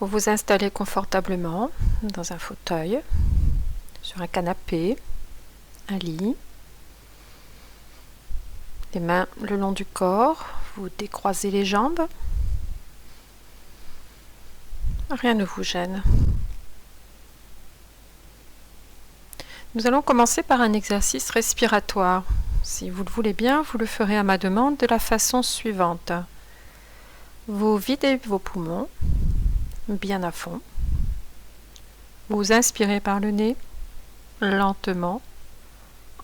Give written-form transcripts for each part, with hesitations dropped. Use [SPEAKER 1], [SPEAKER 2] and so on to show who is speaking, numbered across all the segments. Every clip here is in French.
[SPEAKER 1] Vous vous installez confortablement dans un fauteuil, sur un canapé, un lit. Les mains le long du corps, vous décroisez les jambes. Rien ne vous gêne. Nous allons commencer par un exercice respiratoire. Si vous le voulez bien, vous le ferez à ma demande de la façon suivante. Vous videz vos poumons bien à fond. Vous inspirez par le nez, lentement,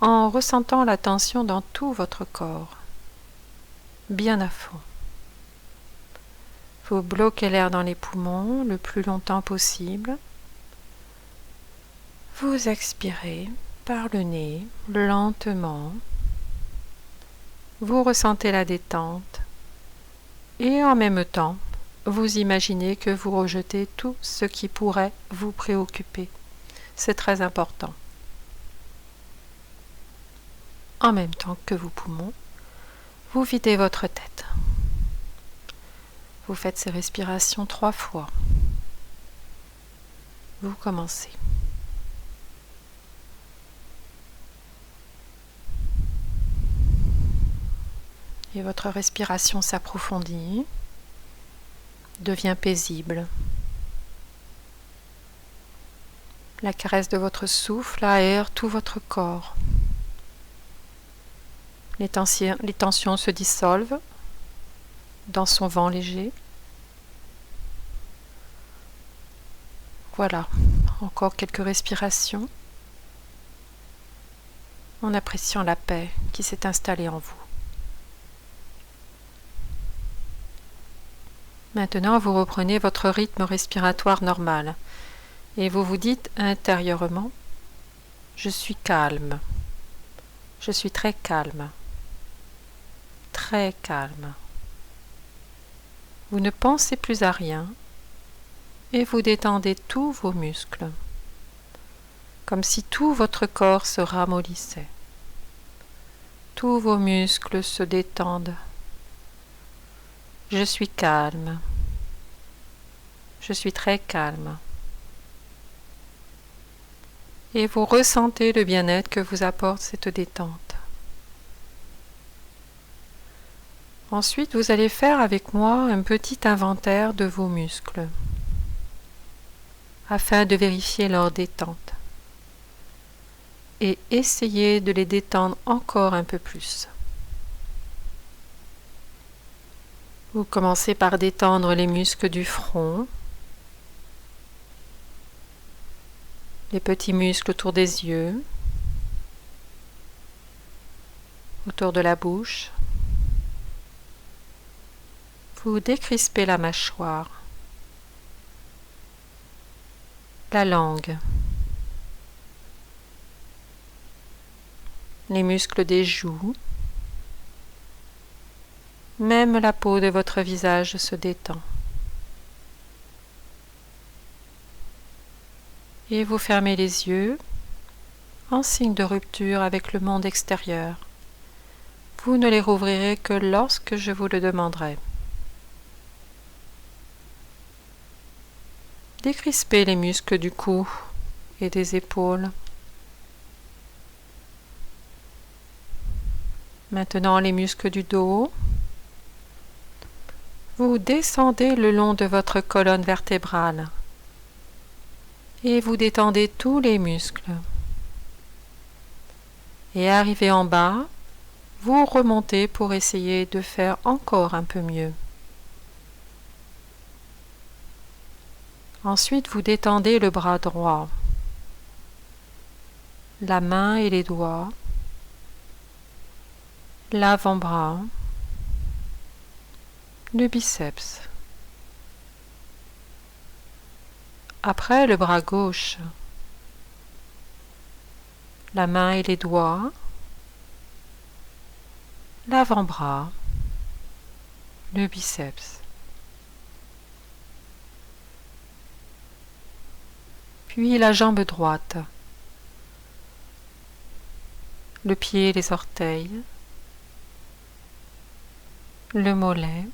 [SPEAKER 1] en ressentant la tension dans tout votre corps, bien à fond. Vous bloquez l'air dans les poumons le plus longtemps possible. Vous expirez par le nez, lentement. Vous ressentez la détente et en même temps, vous imaginez que vous rejetez tout ce qui pourrait vous préoccuper. C'est très important. En même temps que vos poumons, vous videz votre tête. Vous faites ces respirations 3 fois. Vous commencez. Et votre respiration s'approfondit, devient paisible. La caresse de votre souffle aère tout votre corps. Les tensions se dissolvent dans son vent léger. Voilà, encore quelques respirations en appréciant la paix qui s'est installée en vous. Maintenant, vous reprenez votre rythme respiratoire normal et vous vous dites intérieurement « Je suis calme, je suis très calme, très calme ». Vous ne pensez plus à rien et vous détendez tous vos muscles, comme si tout votre corps se ramollissait. Tous vos muscles se détendent. Je suis calme. Je suis très calme. Et vous ressentez le bien-être que vous apporte cette détente. Ensuite, vous allez faire avec moi un petit inventaire de vos muscles afin de vérifier leur détente et essayer de les détendre encore un peu plus. Vous commencez par détendre les muscles du front, les petits muscles autour des yeux, autour de la bouche. Vous décrispez la mâchoire, la langue, les muscles des joues. Même la peau de votre visage se détend. Et vous fermez les yeux en signe de rupture avec le monde extérieur. Vous ne les rouvrirez que lorsque je vous le demanderai. Décrispez les muscles du cou et des épaules. Maintenant les muscles du dos. Vous descendez le long de votre colonne vertébrale et vous détendez tous les muscles. Et arrivé en bas, vous remontez pour essayer de faire encore un peu mieux. Ensuite, vous détendez le bras droit, la main et les doigts, l'avant-bras, le biceps. Après, le bras gauche, la main et les doigts, l'avant-bras, le biceps. Puis la jambe droite, le pied et les orteils, le mollet,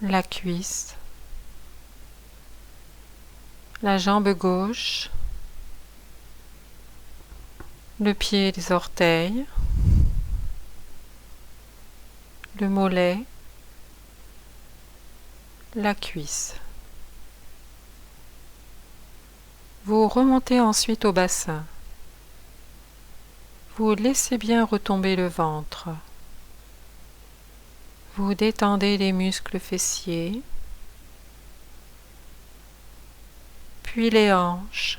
[SPEAKER 1] la cuisse, la jambe gauche, le pied et les orteils, le mollet, la cuisse. Vous remontez ensuite au bassin. Vous laissez bien retomber le ventre. Vous détendez les muscles fessiers, puis les hanches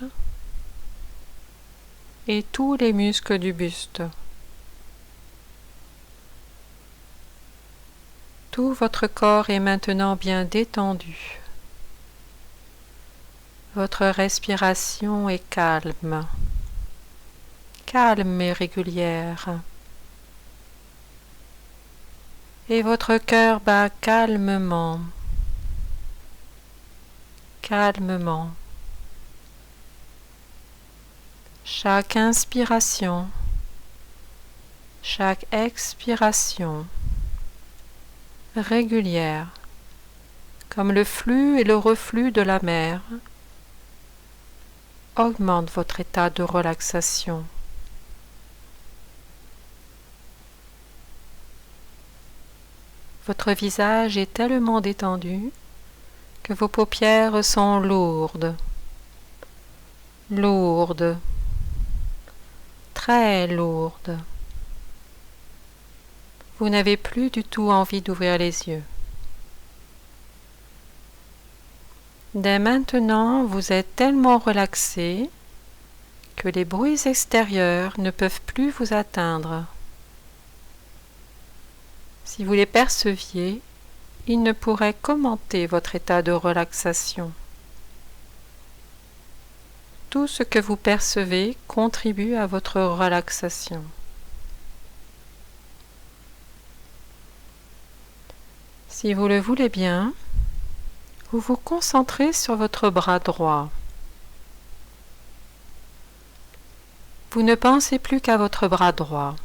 [SPEAKER 1] et tous les muscles du buste. Tout votre corps est maintenant bien détendu. Votre respiration est calme, calme et régulière. Et votre cœur bat calmement, calmement. Chaque inspiration, chaque expiration, régulière, comme le flux et le reflux de la mer, augmente votre état de relaxation. Votre visage est tellement détendu que vos paupières sont lourdes, lourdes, très lourdes. Vous n'avez plus du tout envie d'ouvrir les yeux. Dès maintenant, vous êtes tellement relaxé que les bruits extérieurs ne peuvent plus vous atteindre. Si vous les perceviez, ils ne pourraient qu'augmenter votre état de relaxation. Tout ce que vous percevez contribue à votre relaxation. Si vous le voulez bien, vous vous concentrez sur votre bras droit. Vous ne pensez plus qu'à votre bras droit.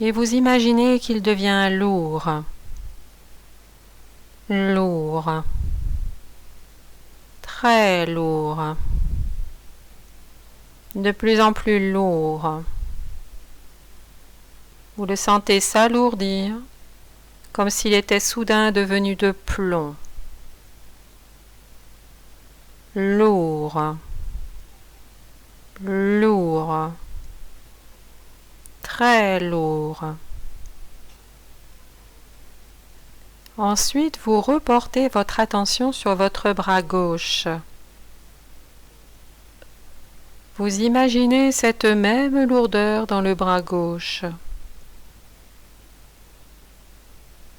[SPEAKER 1] Et vous imaginez qu'il devient lourd, lourd, très lourd, de plus en plus lourd. Vous le sentez s'alourdir, comme s'il était soudain devenu de plomb. Lourd, lourd, très lourd. Ensuite, vous reportez votre attention sur votre bras gauche. Vous imaginez cette même lourdeur dans le bras gauche.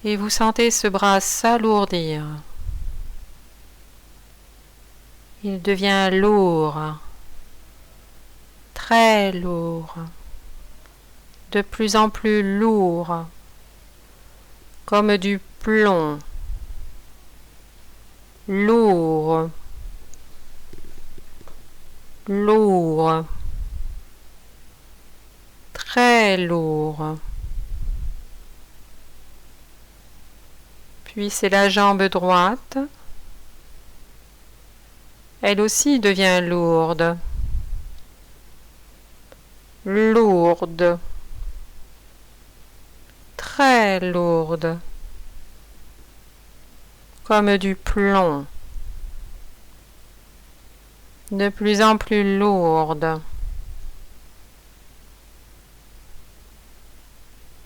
[SPEAKER 1] Et vous sentez ce bras s'alourdir. Il devient lourd, très lourd, de plus en plus lourd, comme du plomb, lourd, lourd, très lourd. Puis c'est la jambe droite. Elle aussi devient lourde, lourde, très lourde, comme du plomb, de plus en plus lourde.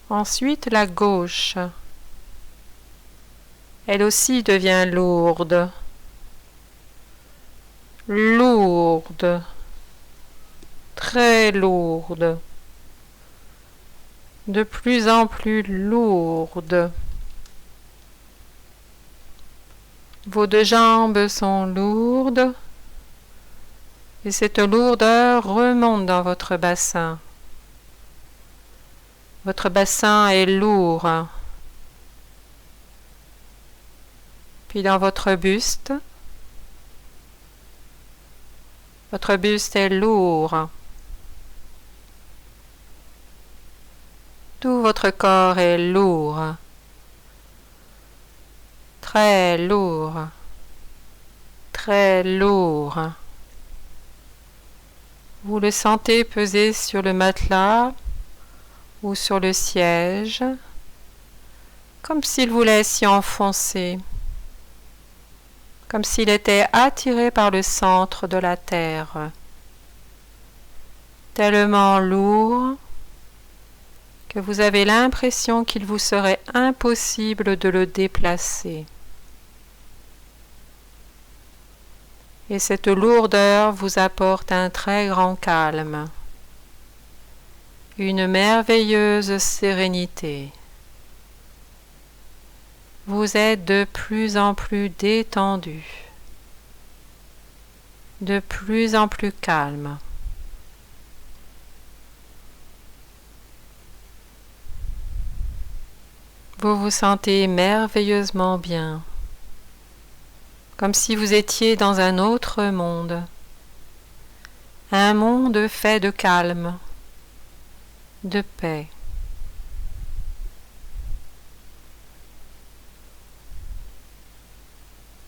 [SPEAKER 1] Ensuite, la gauche. Elle aussi devient lourde, lourde, très lourde, de plus en plus lourde. Vos deux jambes sont lourdes et cette lourdeur remonte dans votre bassin. Votre bassin est lourd. Puis dans votre buste est lourd. Tout votre corps est lourd, très lourd, très lourd. Vous le sentez peser sur le matelas ou sur le siège, comme s'il voulait s'y enfoncer, comme s'il était attiré par le centre de la terre, tellement lourd que vous avez l'impression qu'il vous serait impossible de le déplacer. Et cette lourdeur vous apporte un très grand calme, une merveilleuse sérénité. Vous êtes de plus en plus détendu, de plus en plus calme. Vous vous sentez merveilleusement bien, comme si vous étiez dans un autre monde fait de calme, de paix.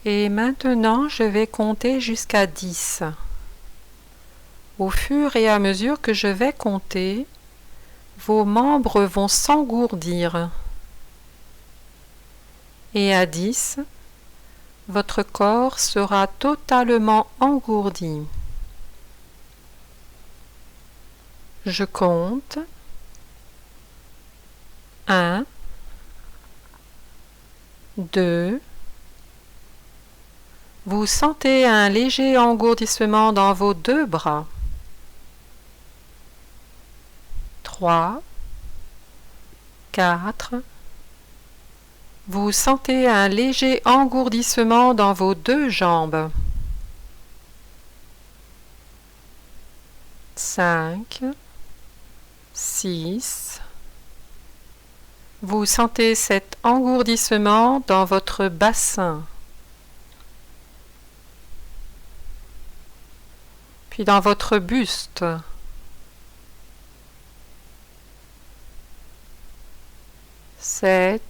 [SPEAKER 1] Et maintenant, je vais compter jusqu'à 10. Au fur et à mesure que je vais compter, vos membres vont s'engourdir. Et à 10, votre corps sera totalement engourdi. Je compte. 1, 2. Vous sentez un léger engourdissement dans vos 2 bras. 3, 4. Vous sentez un léger engourdissement dans vos 2 jambes. 5, 6. Vous sentez cet engourdissement dans votre bassin. Puis dans votre buste. 7,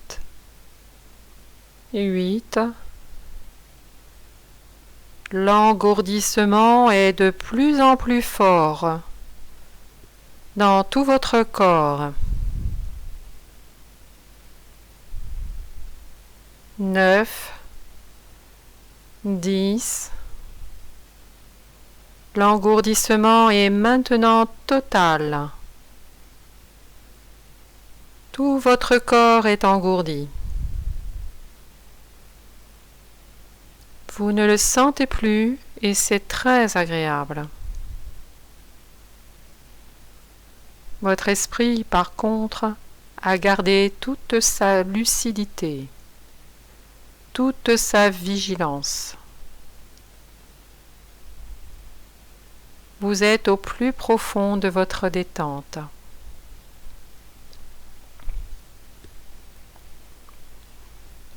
[SPEAKER 1] 8. L'engourdissement est de plus en plus fort dans tout votre corps. 9, 10. L'engourdissement est maintenant total. Tout votre corps est engourdi. Vous ne le sentez plus et c'est très agréable. Votre esprit, par contre, a gardé toute sa lucidité, toute sa vigilance. Vous êtes au plus profond de votre détente.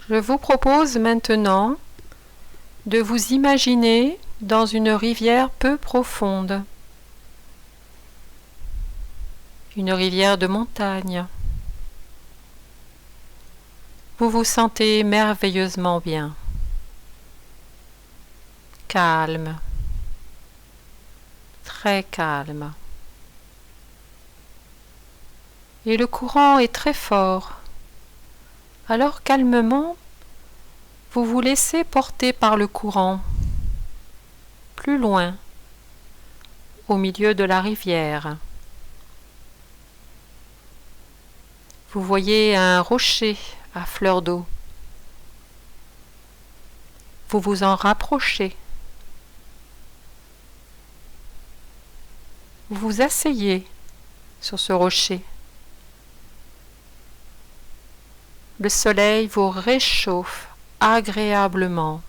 [SPEAKER 1] Je vous propose maintenant de vous imaginer dans une rivière peu profonde, une rivière de montagne. Vous vous sentez merveilleusement bien, calme, très calme. Et le courant est très fort. Alors calmement, vous vous laissez porter par le courant, plus loin, au milieu de la rivière. Vous voyez un rocher à fleur d'eau. Vous vous en rapprochez. Vous vous asseyez sur ce rocher. Le soleil vous réchauffe agréablement.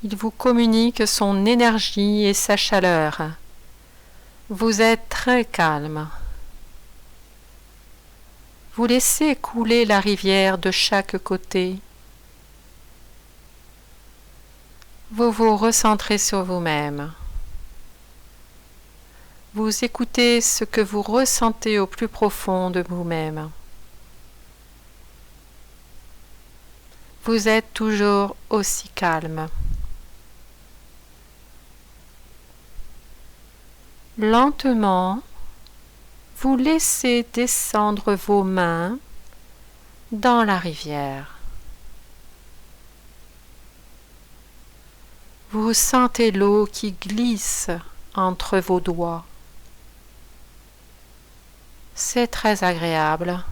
[SPEAKER 1] Il vous communique son énergie et sa chaleur. Vous êtes très calme. Vous laissez couler la rivière de chaque côté. Vous vous recentrez sur vous-même. Vous écoutez ce que vous ressentez au plus profond de vous-même. Vous êtes toujours aussi calme. Lentement, vous laissez descendre vos mains dans la rivière. Vous sentez l'eau qui glisse entre vos doigts. C'est très agréable.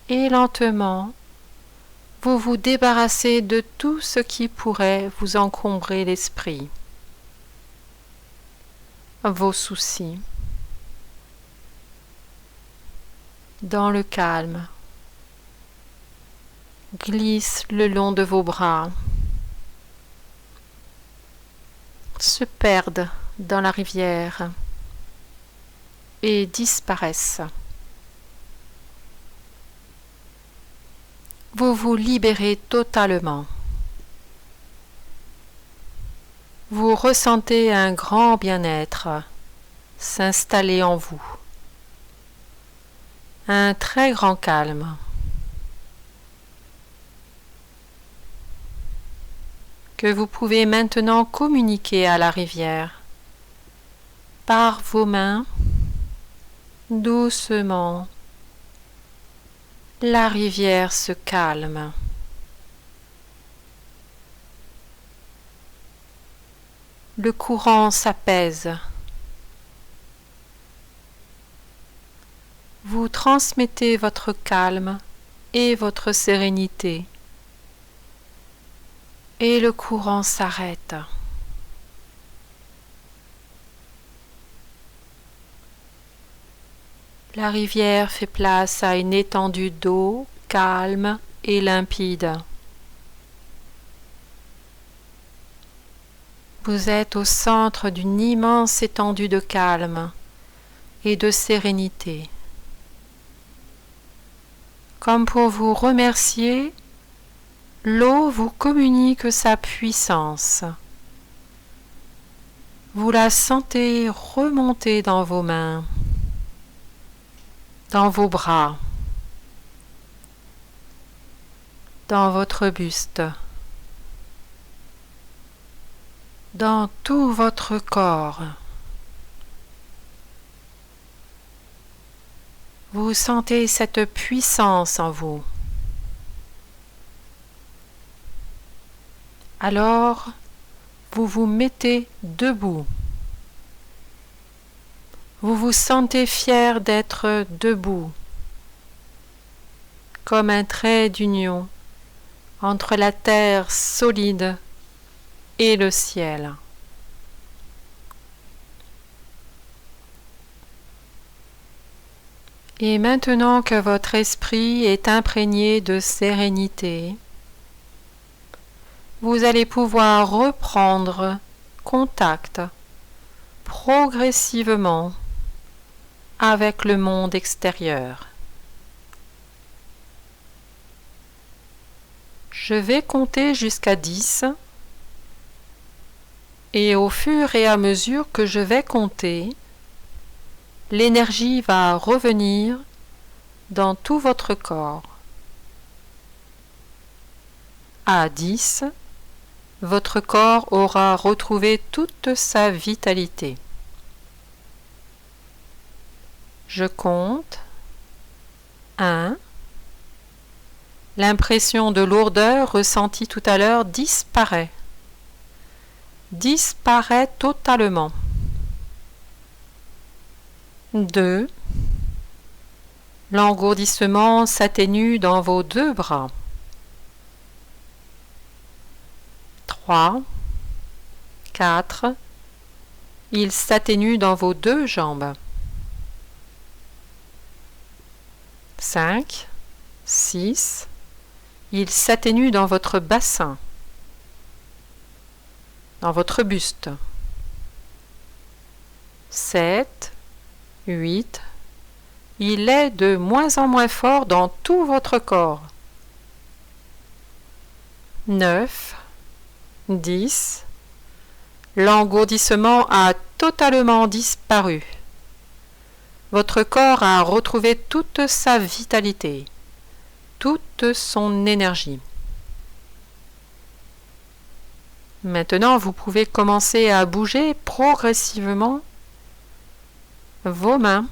[SPEAKER 1] Et lentement, vous vous débarrassez de tout ce qui pourrait vous encombrer l'esprit. Vos soucis. Dans le calme, glissent le long de vos bras, se perdent dans la rivière et disparaissent. Vous vous libérez totalement. Vous ressentez un grand bien-être s'installer en vous. Un très grand calme. Que vous pouvez maintenant communiquer à la rivière. Par vos mains, doucement, la rivière se calme. Le courant s'apaise. Vous transmettez votre calme et votre sérénité. Et le courant s'arrête. La rivière fait place à une étendue d'eau calme et limpide. Vous êtes au centre d'une immense étendue de calme et de sérénité. Comme pour vous remercier, l'eau vous communique sa puissance. Vous la sentez remonter dans vos mains, dans vos bras, dans votre buste, dans tout votre corps. Vous sentez cette puissance en vous. Alors, vous vous mettez debout. Vous vous sentez fier d'être debout, comme un trait d'union entre la terre solide et le ciel. Et maintenant que votre esprit est imprégné de sérénité, vous allez pouvoir reprendre contact progressivement avec le monde extérieur. Je vais compter jusqu'à 10 et au fur et à mesure que je vais compter, l'énergie va revenir dans tout votre corps. À 10, votre corps aura retrouvé toute sa vitalité. Je compte. 1. L'impression de lourdeur ressentie tout à l'heure disparaît. Disparaît totalement. 2. L'engourdissement s'atténue dans vos deux bras. 3. 4. Il s'atténue dans vos deux jambes. 5. 6. Il s'atténue dans votre bassin, dans votre buste. 7. 8. Il est de moins en moins fort dans tout votre corps. 9. 10. L'engourdissement a totalement disparu. Votre corps a retrouvé toute sa vitalité, toute son énergie. Maintenant, vous pouvez commencer à bouger progressivement vos mains,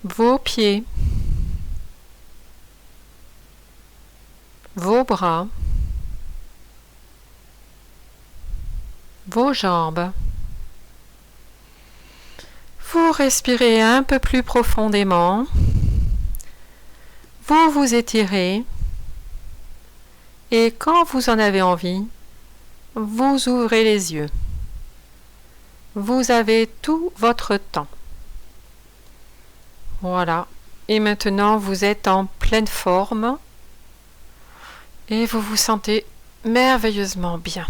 [SPEAKER 1] vos pieds, vos bras, vos jambes. Vous respirez un peu plus profondément. Vous vous étirez. Et quand vous en avez envie, vous ouvrez les yeux. Vous avez tout votre temps. Voilà. Et maintenant, vous êtes en pleine forme. Et vous vous sentez merveilleusement bien.